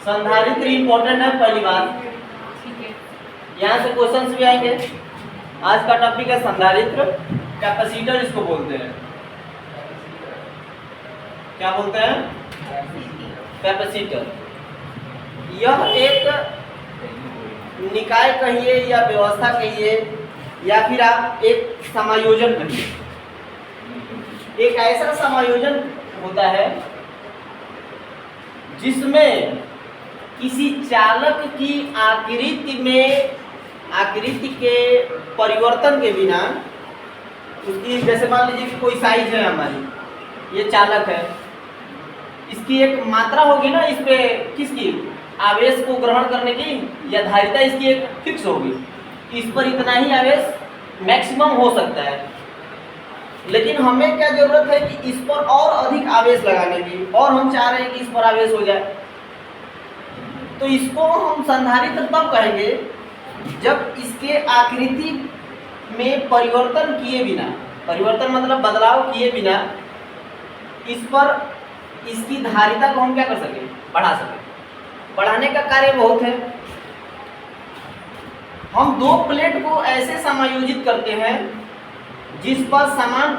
संधारित्र इंपॉर्टेंट है पहली बात, यहाँ से क्वेश्चंस भी आएंगे। आज का टॉपिक है संधारित्र, कैपेसिटर इसको बोलते हैं। क्या बोलते हैं? कैपेसिटर। यह एक निकाय कहिए या व्यवस्था कहिए या फिर आप एक समायोजन कहिए, एक ऐसा समायोजन होता है जिसमें किसी चालक की आकृति के परिवर्तन के बिना उसकी, जैसे मान लीजिए कि कोई साइज है हमारी, ये चालक है, इसकी एक मात्रा होगी ना, इस पे किसकी आवेश को ग्रहण करने की या धारिता इसकी एक फिक्स होगी, इस पर इतना ही आवेश मैक्सिमम हो सकता है। लेकिन हमें क्या जरूरत है कि इस पर और अधिक आवेश लगाने की, और हम चाह रहे हैं कि इस पर आवेश हो जाए, तो इसको हम संधारित्र तब कहेंगे जब इसके आकृति में परिवर्तन किए बिना, परिवर्तन मतलब बदलाव किए बिना, इस पर इसकी धारिता को हम क्या कर सकें, बढ़ा सकें। बढ़ाने का कार्य बहुत है। हम दो प्लेट को ऐसे समायोजित करते हैं जिस पर समान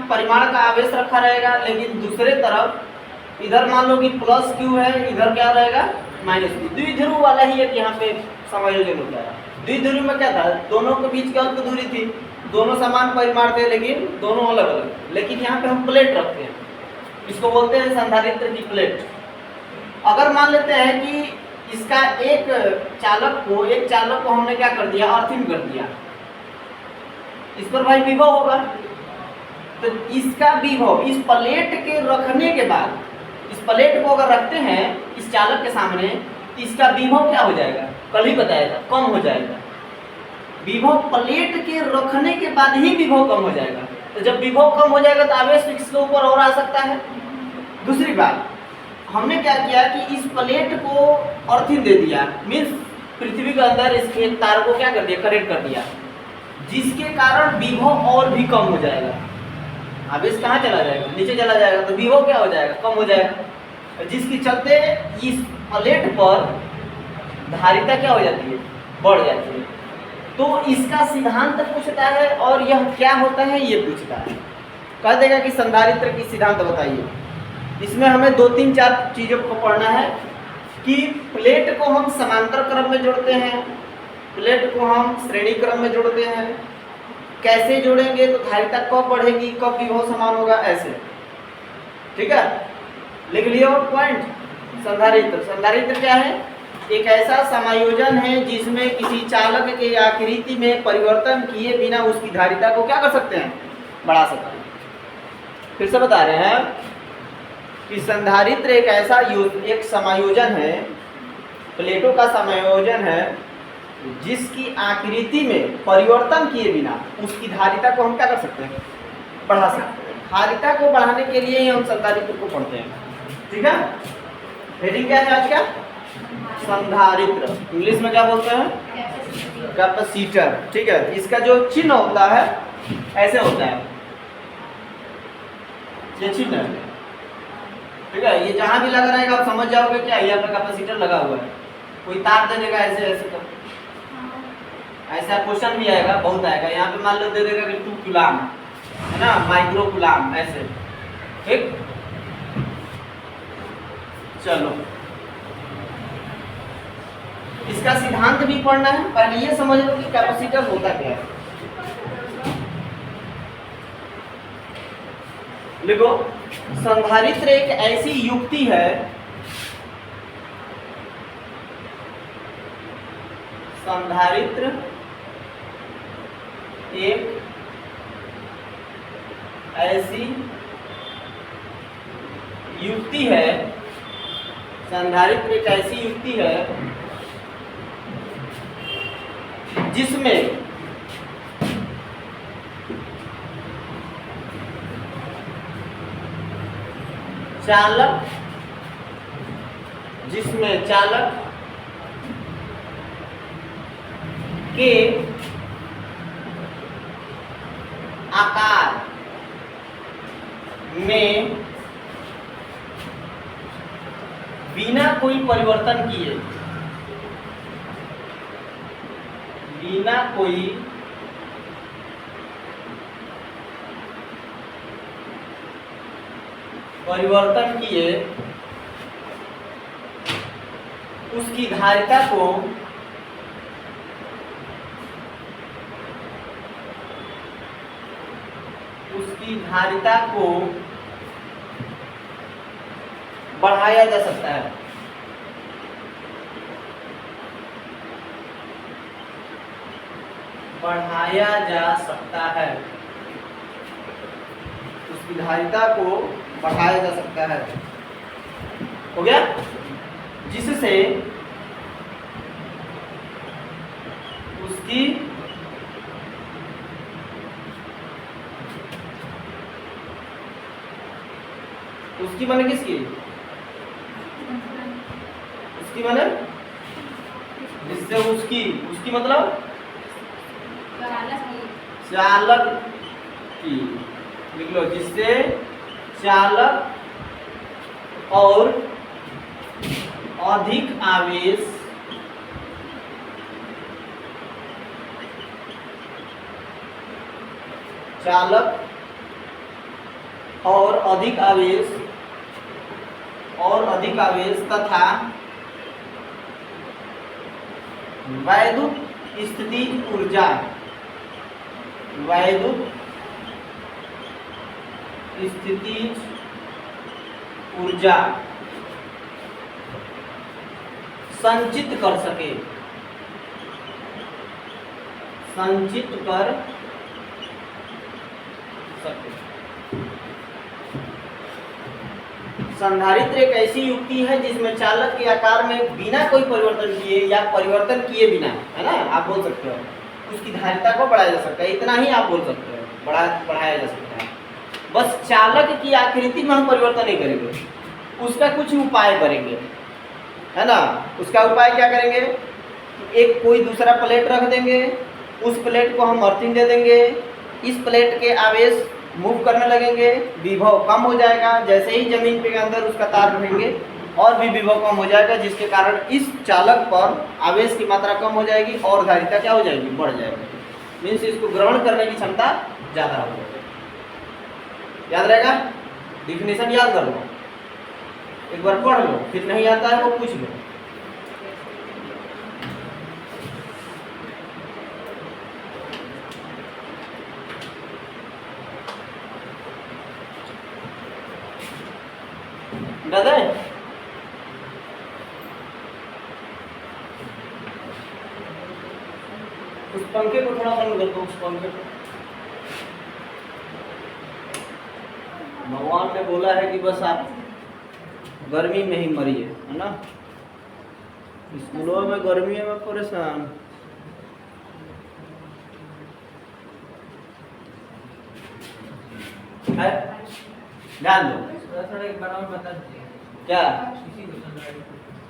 परिमाण का आवेश रखा रहेगा, लेकिन दूसरे तरफ इधर मान लो कि प्लस क्यू है, इधर क्या रहेगा माइनस क्यू। द्विध्रुव वाला ही एक यहाँ पे समायोजन होता है। द्विध्रुव में क्या था, दोनों के बीच की अल्प दूरी थी, दोनों समान परिमाण थे लेकिन दोनों अलग अलग। लेकिन यहाँ पे हम प्लेट रखते हैं, इसको बोलते हैं संधारित्र की प्लेट। अगर मान लेते हैं कि इसका एक चालक को हमने क्या कर दिया, अर्थिंग कर दिया, इस पर भाई विभव होगा, तो इसका विभव इस प्लेट के रखने के बाद, इस प्लेट को अगर रखते हैं इस चालक के सामने, तो इसका विभव क्या हो जाएगा, कल ही बताया था, कम हो जाएगा। विभव प्लेट के रखने के बाद ही विभव कम हो जाएगा। तो जब विभव कम हो जाएगा तो आवेश इसके ऊपर और आ सकता है। दूसरी बात, हमने क्या किया कि इस प्लेट को अर्थिंग दे दिया, मीन्स पृथ्वी के अंदर इसके तार को क्या कर दिया, कनेक्ट कर दिया, जिसके कारण विभव और भी कम हो जाएगा। आवेश कहाँ चला जाएगा, नीचे चला जाएगा, तो विभव क्या हो जाएगा, कम हो जाएगा, जिसके चलते इस प्लेट पर धारिता क्या हो जाती है, बढ़ जाती है। तो इसका सिद्धांत पूछता है और यह क्या होता है ये पूछता है। कह देगा कि संधारित्र की सिद्धांत बताइए। इसमें हमें 2-3-4 चीज़ों को पढ़ना है कि प्लेट को हम समांतर क्रम में जोड़ते हैं, प्लेट को हम श्रेणी क्रम में जोड़ते हैं, कैसे जोड़ेंगे तो धारिता कब बढ़ेगी, कब विभव समान होगा, ऐसे। ठीक है, लिख लिया पॉइंट। संधारित्र क्या है, एक ऐसा समायोजन है जिसमें किसी चालक के आकृति में परिवर्तन किए बिना उसकी धारिता को क्या कर सकते हैं, बढ़ा सकते हैं। फिर से बता रहे हैं कि संधारित्र एक ऐसा एक समायोजन है, प्लेटों का समायोजन है जिसकी आकृति में परिवर्तन किए बिना उसकी धारिता को हम क्या कर सकते हैं, बढ़ा सकते हैं। धारिता को बढ़ाने के लिए ही हम संधारित्र को पढ़ते हैं। ठीक है, हेडिंग क्या है आज का, संधारित्र। इंग्लिश में क्या बोलते हैं, कैपेसिटर। ठीक है, इसका जो चिन्ह होता है ऐसे होता है, ये चिन्ह है। ठीक है, ये जहां भी लगा रहेगा आप समझ जाओगे क्या यहाँ पे कैपेसिटर लगा हुआ है। कोई तार दे देगा ऐसे ऐसे, तो ऐसा क्वेश्चन भी आएगा, बहुत आएगा। यहाँ पे मान लो दे देगा कि 2 कूलाम है ना, माइक्रो कूलाम, ऐसे। ठीक, चलो इसका सिद्धांत भी पढ़ना है। पहले ये समझ लो कि कैपेसिटर होता क्या है। देखो, संधारित्र एक ऐसी युक्ति है, संधारित्र एक ऐसी युक्ति है, संधारित्र एक ऐसी युक्ति है जिसमें चालक के आकार में बिना कोई परिवर्तन किए, बिना कोई परिवर्तन किए उसकी धारिता को बढ़ाया जा सकता है। बढ़ाया जा सकता है, उसकी धारिता को बढ़ाया जा सकता है। हो गया? जिससे उसकी माने किसकी? उसकी माने जिससे उसकी मतलब चालक की, लिख लो, जिससे चालक और अधिक आवेश तथा वैद्युत स्थितिज ऊर्जा संचित कर सके, संधारित्र एक ऐसी युक्ति है जिसमें चालक के आकार में बिना कोई परिवर्तन किए या परिवर्तन किए बिना, है ना, आप बोल सकते हो, उसकी धारिता को बढ़ाया जा सकता है। इतना ही आप बोल सकते हो, बढ़ाया जा सकता है। बस चालक की आकृति में हम परिवर्तन नहीं करेंगे, उसका कुछ उपाय करेंगे, है ना। उसका उपाय क्या करेंगे? एक कोई दूसरा प्लेट रख देंगे, उस प्लेट को हम अर्थिंग दे देंगे, इस प्लेट के आवेश मूव करने लगेंगे, विभव कम हो जाएगा। जैसे ही जमीन के अंदर उसका तार रहेंगे और भी विभव कम हो जाएगा, जिसके कारण इस चालक पर आवेश की मात्रा कम हो जाएगी और धारिता क्या हो जाएगी? बढ़ जाएगी। मीन्स इसको ग्रहण करने की क्षमता ज़्यादा हो जाएगी। याद रहेगा? डिफिनेशन याद कर लो, एक बार पढ़ लो, फिर नहीं आता है वो पूछ लो। दादा उस पंखे को थोड़ा बंद कर दो, उस पंखे को। भगवान ने बोला है कि बस आप गर्मी में ही मरिए, है ना। स्कूलों में गर्मियों में परेशान, है, ध्यान दो। क्या?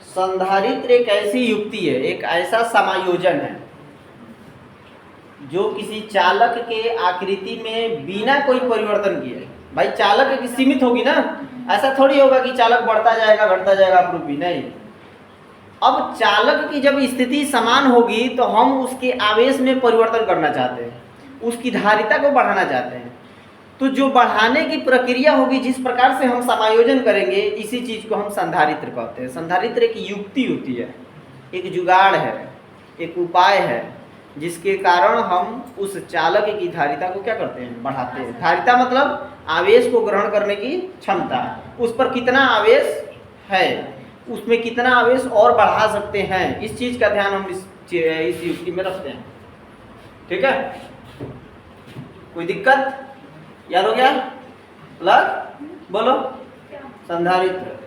संधारित्र एक ऐसी युक्ति है, एक ऐसा समायोजन है जो किसी चालक के आकृति में बिना कोई परिवर्तन किए, भाई चालक की सीमित होगी ना, ऐसा थोड़ी होगा कि चालक बढ़ता जाएगा घटता जाएगा अपरूपी, नहीं। अब चालक की जब स्थिति समान होगी तो हम उसके आवेश में परिवर्तन करना चाहते हैं, उसकी धारिता को बढ़ाना चाहते हैं। तो जो बढ़ाने की प्रक्रिया होगी, जिस प्रकार से हम समायोजन करेंगे, इसी चीज को हम संधारित्र कहते हैं। संधारित्र एक युक्ति होती है, एक जुगाड़ है, एक उपाय है, जिसके कारण हम उस चालक की धारिता को क्या करते हैं? बढ़ाते हैं। धारिता मतलब आवेश को ग्रहण करने की क्षमता, उस पर कितना आवेश है, उसमें कितना आवेश और बढ़ा सकते हैं, इस चीज का ध्यान हम इस युक्ति में रखते हैं। ठीक है, कोई दिक्कत? याद हो गया? लग बोलो। संधारित्र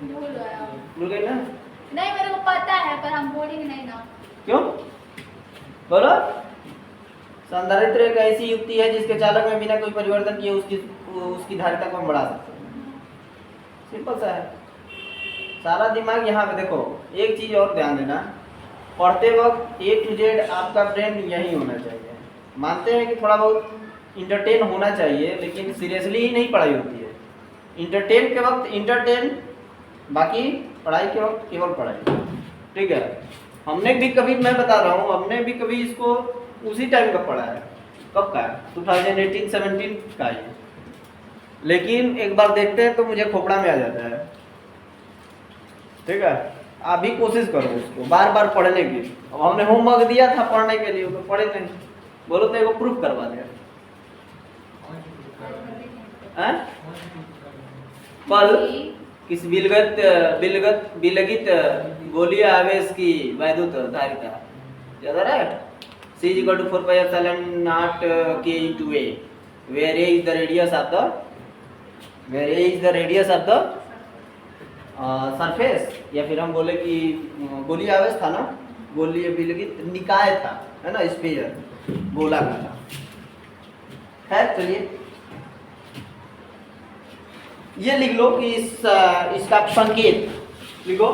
भूल गए ना? नहीं, मेरे को पता है पर हम बोलेंगे नहीं ना। क्यों? बोलो। संधारित्र एक ऐसी युक्ति है जिसके चालक में बिना कोई परिवर्तन किए उसकी धारिता को हम बढ़ा सकते हैं। सिंपल सा है, सारा दिमाग यहाँ पे। देखो एक चीज और ध्यान देना, पढ़ते वक्त A to Z आपका ब्रेन यही होना चाहिए। मानते हैं कि थोड़ा बहुत इंटरटेन होना चाहिए, लेकिन सीरियसली ही नहीं पढ़ाई होती है। इंटरटेन के वक्त इंटरटेन, बाकी पढ़ाई के वक्त केवल पढ़ाई। ठीक है, हमने भी कभी, मैं बता रहा हूँ, हमने भी कभी इसको उसी टाइम का पढ़ा है। कब का है? 2018-17 का है। लेकिन एक बार देखते हैं तो मुझे खोपड़ा में आ जाता है। ठीक है, आप भी कोशिश करो उसको बार बार पढ़ने की। अब हमने होमवर्क दिया था पढ़ने के लिए, तो पढ़े नहीं, बोलो तो एगो प्रूफ करवा दे। कल किस विलगित गोलीय आवेश की वैद्युत धारिता याद आ रहा है? C = 4πε0 K × A, where A is the radius of the surface, या फिर हम बोले कि गोलीय आवेश था ना, गोलीय विलगित निकाय था, है ना, स्फीयर, गोला का था। खैर चलिए, ये लिख लो कि इसका संकेत लिखो,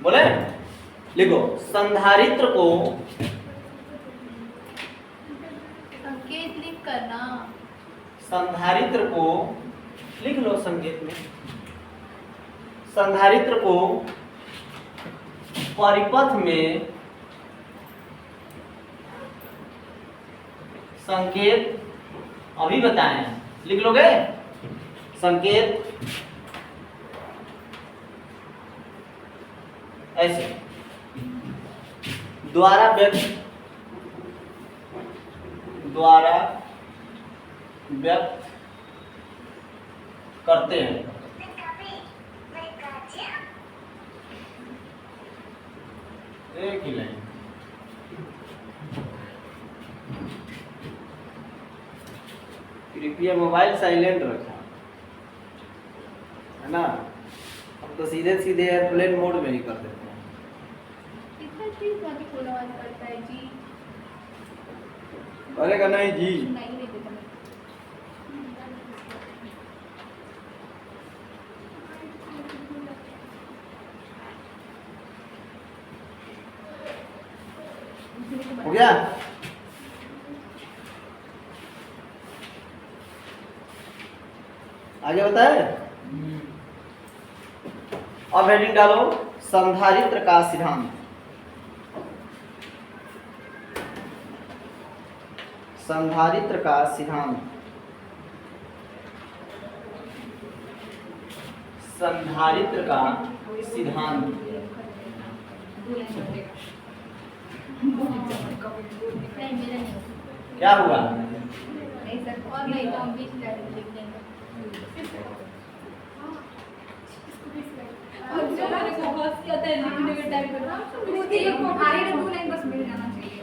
बोले लिखो, संधारित्र को संकेत लिख करना, संधारित्र को लिख लो संकेत में, संधारित्र को परिपथ में संकेत अभी बताएं, लिख लोगे संकेत ऐसे द्वारा व्यक्त करते हैं। एक ही लाइन, कृपया मोबाइल साइलेंट रखा, है ना। हम तो सीधे सीधे एयरप्लेन मोड में ही कर देते हैं। कितना चीज बाकी फुल आवाज करता है जी, करेगा नहीं जी, नहीं देता मैं। हो गया? आगे बताए। अब हेडिंग डालो, संधारित्र का सिद्धांत। संधारित्र का सिद्धांत, संधारित्र का सिद्धांत। नहीं मेरा नहीं, क्या हुआ? नहीं सर, और नहीं तो हम 20 मिनट लिख देंगे। और जो मेरे को बस क्या था लिखने के टाइम पर खुद ही आगे ना 2 लाइन बस मिल जाना चाहिए,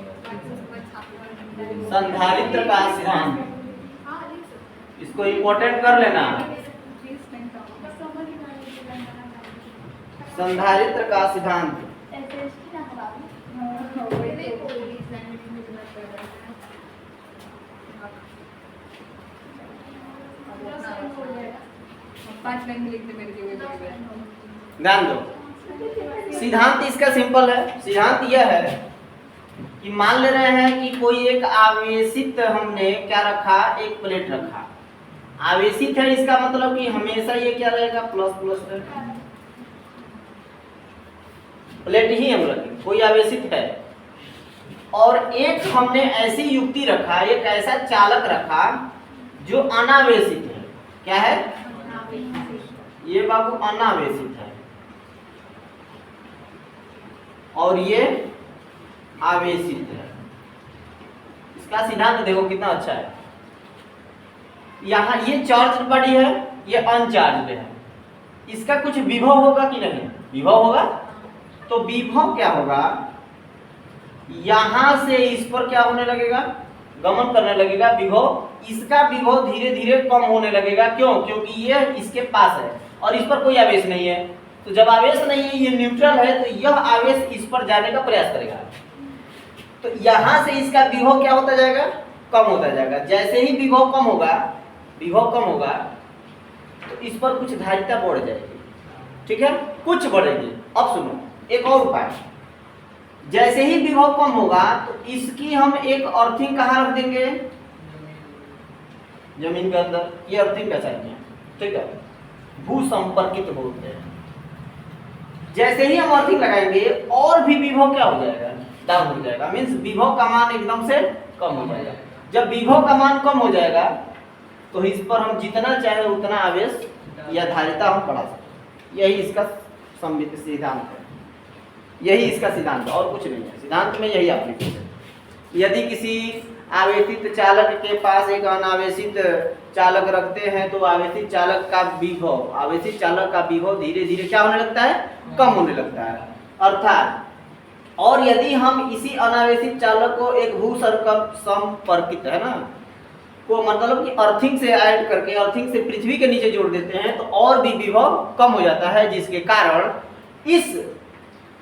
संधारित्र का सिद्धांत, इसको इम्पोर्टेंट कर लेना। संधारित्र का सिद्धांत, ध्यान दो। सिद्धांत इसका सिंपल है। सिद्धांत यह है कि मान ले रहे हैं कि कोई एक आवेशित, हमने क्या रखा, एक प्लेट रखा, आवेशित है, इसका मतलब कि हमेशा ये क्या रहेगा, प्लस प्लस रहेगा। प्लेट ही हम रखें, कोई आवेशित है। और एक हमने ऐसी युक्ति रखा, एक ऐसा चालक रखा जो अनावेशित है। क्या है? ये बाबू अनावेशित है, और ये आवेशित है। इसका सिद्धांत देखो कितना अच्छा है। यहाँ ये चार्ज बॉडी है, ये अनचार्ज है। इसका कुछ विभव होगा कि नहीं? विभव होगा। तो विभव क्या होगा, यहां से इस पर क्या होने लगेगा, गमन करने लगेगा विभव। इसका विभव धीरे धीरे कम होने लगेगा। क्यों? क्योंकि ये इसके पास है और इस पर कोई आवेश नहीं है। तो जब आवेश नहीं है, ये न्यूट्रल है, तो यह आवेश इस पर जाने का प्रयास करेगा। तो यहां से इसका विभव क्या होता जाएगा, कम होता जाएगा। जैसे ही विभव कम होगा, विभव कम होगा, तो इस पर कुछ धारिता बढ़ जाएगी। ठीक है, कुछ बढ़ेगी। अब सुनो एक और उपाय। जैसे ही विभव कम होगा तो इसकी हम एक अर्थिंग कहाँ रख देंगे, जमीन के अंदर, ये अर्थिंग का चाहिए, ठीक है। भू संपर्कित बोलते हैं। जैसे ही हम अर्थिंग लगाएंगे और भी विभव क्या हो जाएगा, डाउन हो जाएगा, मीन्स विभव का मान एकदम से कम हो जाएगा। जब विभव का मान कम हो जाएगा तो इस पर हम जितना चाहे उतना आवेश या धारिता हम बढ़ा सकते। यही इसका सिद्धांत है, यही इसका सिद्धांत है, और कुछ नहीं है। सिद्धांत में यही एप्लीकेशन है। यदि किसी आवेशित चालक के पास एक अनावेशित चालक रखते हैं तो आवेशित चालक का विभव धीरे धीरे क्या होने लगता है, कम होने लगता है। अर्थात और यदि हम इसी अनावेशित चालक को एक भू संपर्कित है ना को मतलब कि अर्थिंग से ऐड करके, अर्थिंग से पृथ्वी के नीचे जोड़ देते हैं तो और भी विभव कम हो जाता है, जिसके कारण इस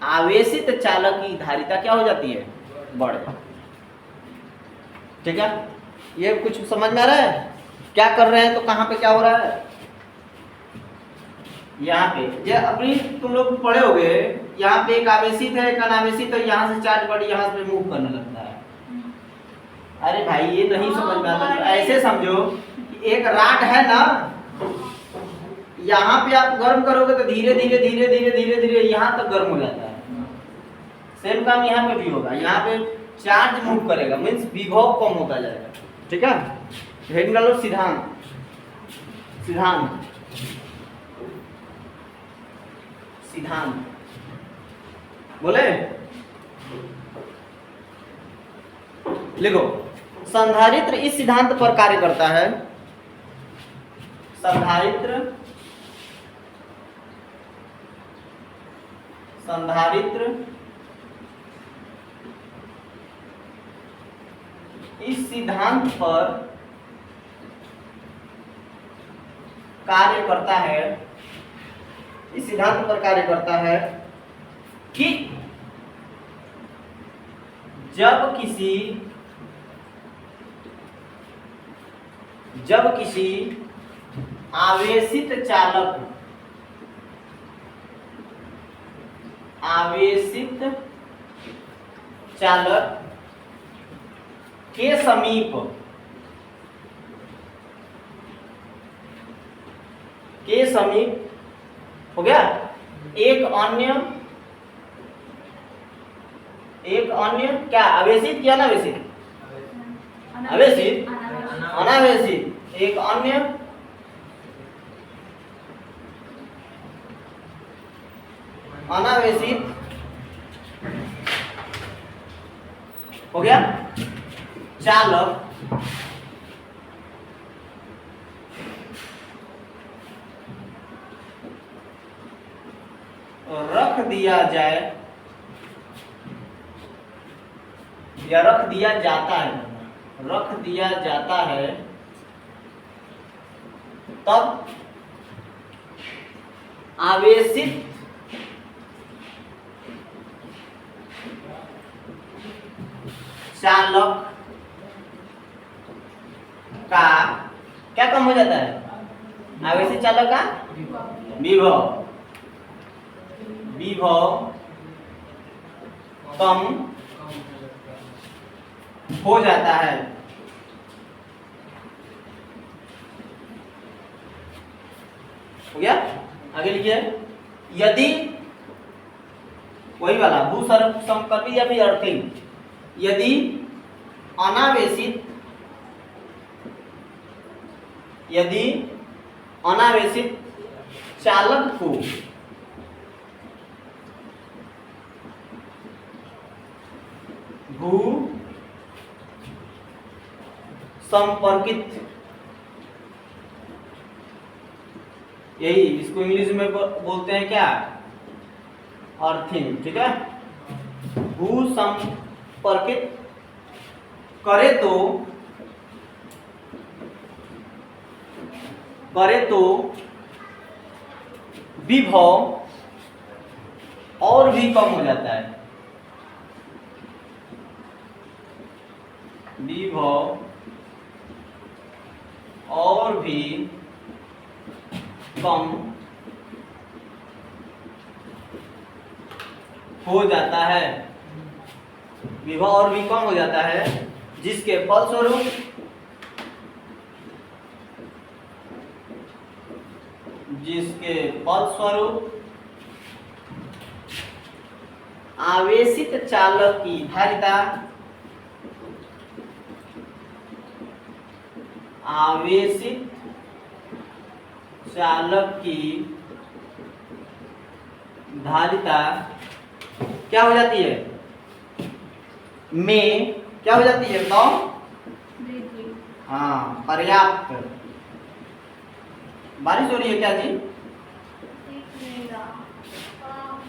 आवेशित चालक की धारिता क्या हो जाती है, बढ़ जाती है। ठीक है, ये कुछ समझ में आ रहा है क्या कर रहे हैं, तो कहाँ पे क्या हो रहा है। यहाँ पे ये अभी तुम लोग पढ़े होगे, यहाँ पे एक आवेशित है एक अनावेशित है, यहाँ से चार्ज बड़ी यहाँ से मूव करने लगता है। अरे भाई ये नहीं समझ में आता, ऐसे समझो कि एक राड है ना, यहाँ पे आप गर्म करोगे तो धीरे धीरे धीरे धीरे धीरे धीरे यहाँ तक गर्म हो जाता है। सेम काम यहाँ पे भी होगा, यहाँ पे चार्ज मूव करेगा, मीन्स विभव कम होता जाएगा। ठीक है, हेड डालो सिद्धांत, सिद्धांत सिद्धांत बोले, लिखो। संधारित्र इस सिद्धांत पर कार्य करता है, संधारित्र इस सिद्धांत पर कार्य करता है, इस सिद्धांत पर कार्य करता है कि जब किसी आवेशित चालक के समीप हो गया एक अन्य क्या आवेशित या अनावेशित, आवेशित अनावेशित, एक अन्य अनावेशित हो गया चालक रख दिया जाए या रख दिया जाता है, तब आवेशित चालक का क्या कम हो जाता है, आवेशित चालक का विभव कम हो जाता है। हो गया, आगे लिखिए। यदि वही वाला भू संपर्कित या फिर अर्थिंग, यदि अनावेशित चालक को भू संपर्कित, यही इसको इंग्लिश में बोलते हैं क्या, अर्थिंग। ठीक है, भू संपर्कित करे तो विभव और भी कम हो जाता है, विभव और भी कम हो जाता है, विभव और भी कम हो जाता है, जिसके फलस्वरूप जिसके फलस्वरूप आवेशित चालक की धारिता आवेशित चालक की धारिता क्या हो जाती है? में क्या हो जाती है बताओ? हाँ, पर्याप्त। बारिश हो रही है क्या जी?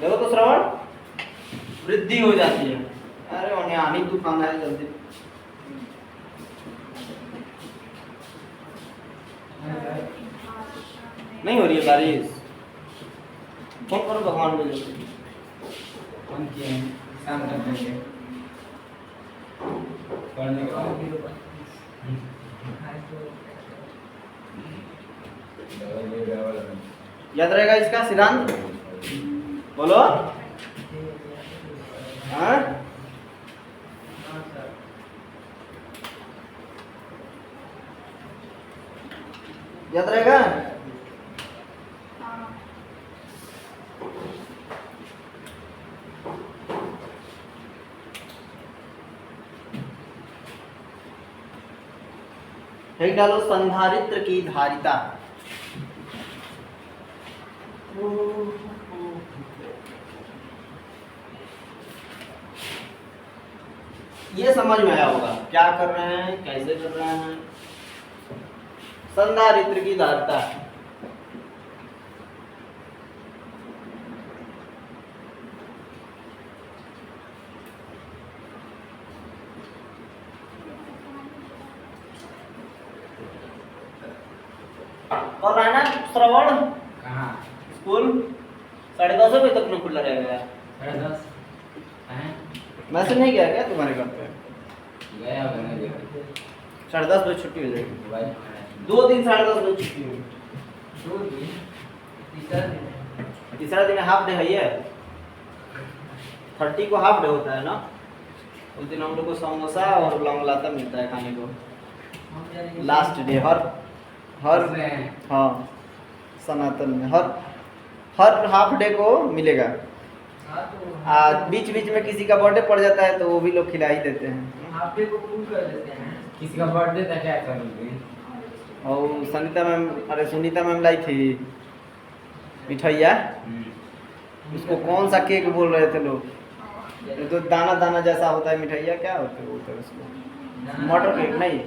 देखो तो श्रवण, वृद्धि हो जाती है। अरे उन्हें आनी तूफान है जल्दी। नहीं हो रही है बारिश? फोन करो भगवान को जल्दी। फोन किए हैं, शाम तक देंगे। पढ़ने के बाद याद रहेगा इसका सिद्धांत? बोलो। हाँ? याद रहेगा? एक डालो संधारित्र की धारिता। ये समझ में आया होगा क्या कर रहे हैं, कैसे कर रहे हैं। संधारित्र की धारिता और है ना श्रवण, कहाँ? स्कूल 10:30 बजे तक में खुला रहेगा। 10:30 हैं? मैसेज नहीं गया क्या तुम्हारे घर पे? गया होगा ना जी। 10:30 बजे छुट्टी हो जाएगी। मोबाइल 2 दिन 10:30 बजे छुट्टी होगी। 2 दिन, तीसरा दिन हाफ डे है ये। 30 को हाफ डे होता है ना, उस दिन हम लोग को समोसा और लौंगलाता मिलता है खाने को। लास्ट डे हर हाँ सनातन में हर हाफ डे को मिलेगा। बीच बीच में किसी का बर्थडे पड़ जाता है तो वो भी लोग खिला ही देते हैं। हाफ डे को फुल कर देते हैं। किसी का बर्थडे था क्या करोगे? और सुनीता मैम लाई थी मिठाइया। उसको कौन सा केक बोल रहे थे लोग? तो दाना दाना जैसा होता है मिठाइया, क्या बोलते हैं उसको? मटर केक नहीं,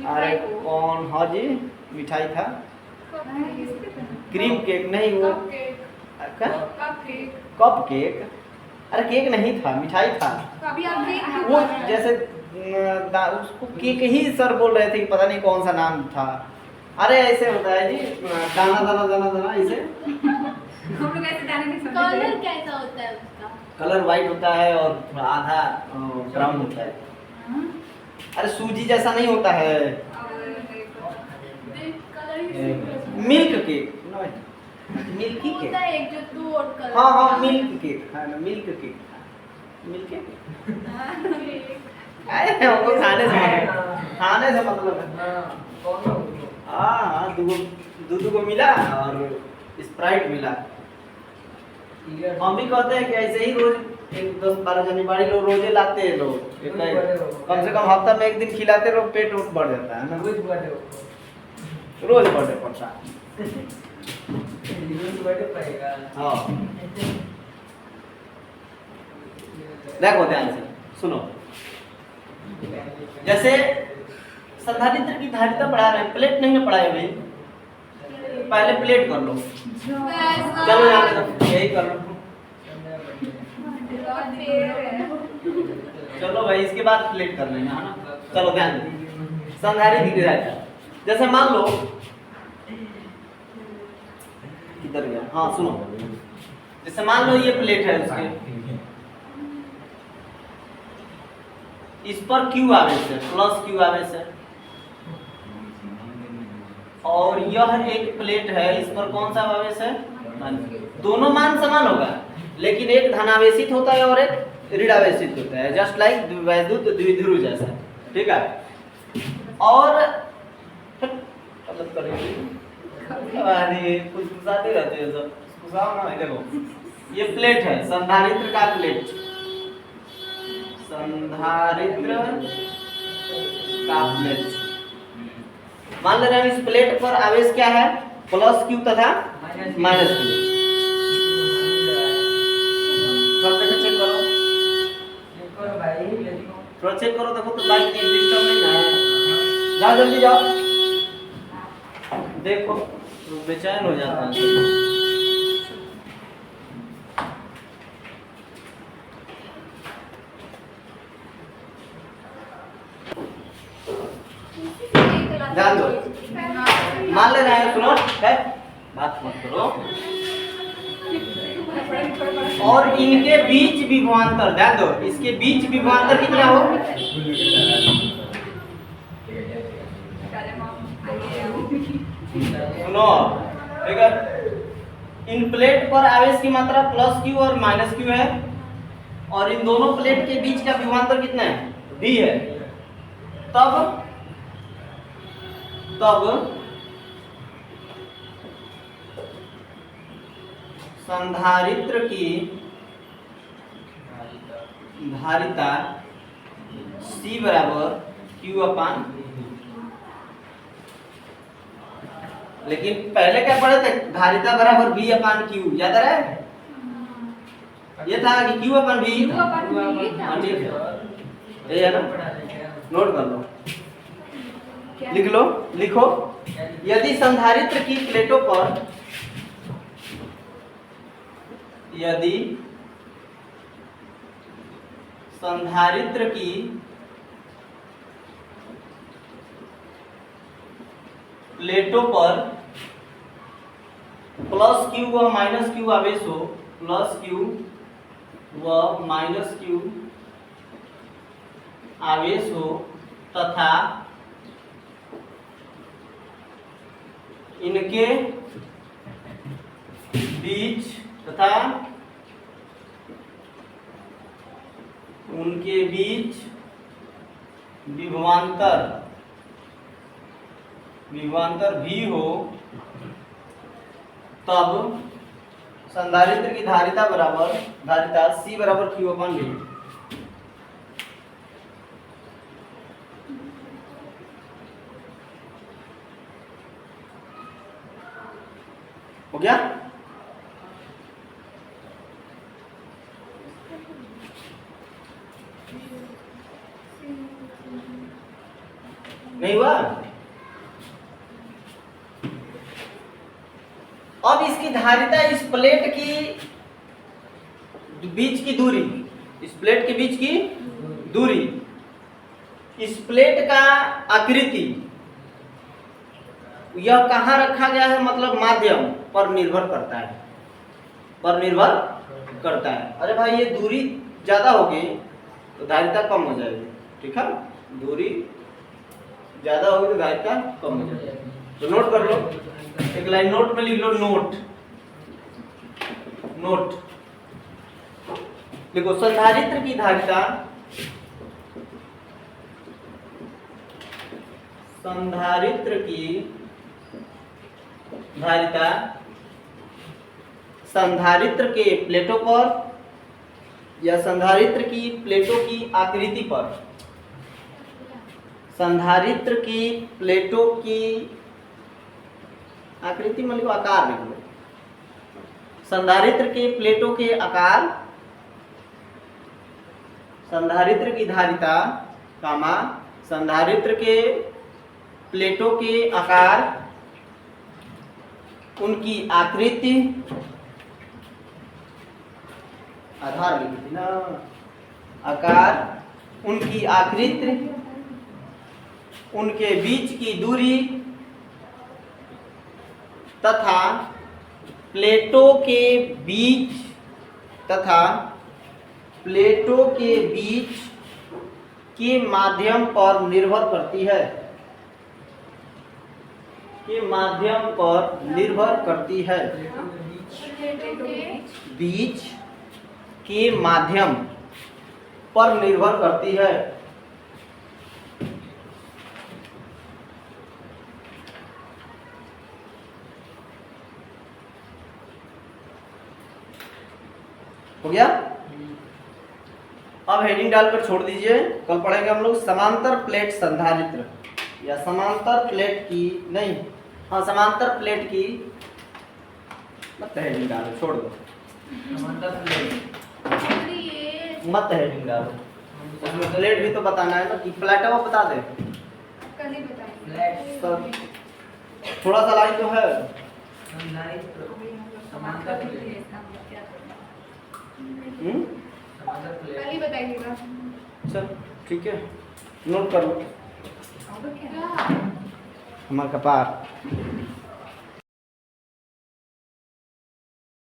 अरे कौन, हाँ जी मिठाई था, क्रीम केक नहीं, वो कप केक। अरे केक नहीं था, मिठाई था वो, जैसे उसको केक ही सर बोल रहे थे कि पता नहीं कौन सा नाम था। अरे ऐसे होता है जी, दाना दाना दाना दाना ऐसे। कलर कैसा होता है उसका? कलर वाइट होता है और थोड़ा आधा ब्राउन होता है। अरे सूजी जैसा नहीं होता है। मिल्क केक, मिल्की केक होता है एक जो 2 और कलर। हाँ हाँ मिल्क केक है ना, मिल्क केक, मिल्क केक। अरे हमको खाने से मतलब है। हाँ हाँ दूध को मिला और स्प्राइट मिला। हम भी कहते हैं कि ऐसे ही रोज 10-12 जनी बाड़ी लोग रोजे लाते हैं लोग, कम से कम हफ्ता में 1 दिन खिलाते रहो, पेट उठ बढ़ जाता है ना। रोज बर्थडे पड़ता है। हाँ देखो ध्यान से सुनो, जैसे संधारित्र की धारिता बढ़ा रहे हैं, प्लेट नहीं ना पढ़ाए भाई, पहले प्लेट कर लो। चलो यही कर लो। चलो भाई इसके बाद प्लेट कर लेना है ना। चलो ध्यान दो, संधारित्र की धारिता जैसे मान लो, किधर गया, हाँ सुनो, जैसे मान लो ये प्लेट है उसके, इस पर Q आवेश है, प्लस Q आवेश है, और यह एक प्लेट है, इस पर कौन सा आवेश है? दोनों मान समान होगा, लेकिन एक धनावेशित होता है और एक ऋणावेशित होता है, जस्ट लाइक वैद्युत द्विध्रुव जैसा। ठीक है, और अरे कुछ गुस्साते रहते हो सब, गुस्साओ ना। देखो ये प्लेट है, संधारित्र का प्लेट, संधारित्र का प्लेट। मान ले रहे हैं इस प्लेट पर आवेश क्या है, प्लस क्यू तथा माइनस क्यू। चेक करो, थोड़ा चेक करो, देखो तो लाइट डिस्टर्ब नहीं ना है। जाओ जल्दी जाओ, देखो तो बेचैन हो जाता है। ध्यान दो, मान ले रहे हैं, सुनो है, बात मत करो। और इनके बीच विभवांतर, ध्यान दो, इसके बीच विभवांतर कितना हो, सुनो ठीक है। इन प्लेट पर आवेश की मात्रा प्लस क्यू और माइनस क्यू है, और इन दोनों प्लेट के बीच का विभवांतर कितना है, डी है। तब संधारित्र की धारिता C बराबर Q अपान, लेकिन पहले क्या पढ़े थे, धारिता बराबर V अपान Q, याद आ रहा है? ये था कि Q अपान V, ठीक है, ये है ना, नोट कर लो, लिख लो, लिखो। यदि संधारित्र की प्लेटों पर, यदि संधारित्र की प्लेटों पर प्लस क्यू व माइनस क्यू आवेश हो, प्लस क्यू व माइनस क्यू आवेश हो, तथा इनके बीच तथा उनके बीच विभवांतर भी हो, तब संधारित्र की धारिता बराबर, धारिता C बराबर Q अपान V। हो गया? नहीं हुआ? अब इसकी धारिता इस प्लेट की बीच की दूरी, इस प्लेट के बीच की दूरी, इस प्लेट का आकृति, यह कहाँ रखा गया है, मतलब माध्यम पर निर्भर करता है, पर निर्भर करता है। अरे भाई ये दूरी ज्यादा होगी तो धारिता कम हो जाएगी, ठीक है, दूरी ज्यादा होगी तो धारिता कम हो जाएगी। तो नोट कर लो, एक लाइन नोट में लिख लो, नोट, नोट देखो, संधारित्र की धारिता, संधारित्र की धारिता संधारित्र के प्लेटों पर या संधारित्र की प्लेटों की आकृति पर, संधारित्र की प्लेटों की आकृति में लिखो, आकार लिख लो, संधारित्र के प्लेटों के आकार, संधारित्र की धारिता कामा संधारित्र के प्लेटों के आकार, उनकी आकृति, आधार लिखी थी ना, आकार, उनकी आकृति, उनके बीच की दूरी तथा प्लेटों के बीच के माध्यम पर निर्भर करती है, के माध्यम पर निर्भर करती है, बीच के माध्यम पर निर्भर करती है। हो गया। अब हेडिंग डालकर छोड़ दीजिए, कल पढ़ेंगे हम लोग समांतर प्लेट संधारित्र या समांतर प्लेट की नहीं, हाँ समांतर प्लेट की मत हेडिंग डालो, छोड़ दो समांतर प्लेट मत हेडिंग डालो, उसमें प्लेट भी तो बताना है ना कि फ्लैट है वो बता दे। कल ही बताएंगे। फ्लैट तो थोड़ा सा लाइन तो है। समांतर प्लेट समांतर कल प्लेट ही बताइएगा। चल ठीक है, नोट करो क्या? हमारा कपार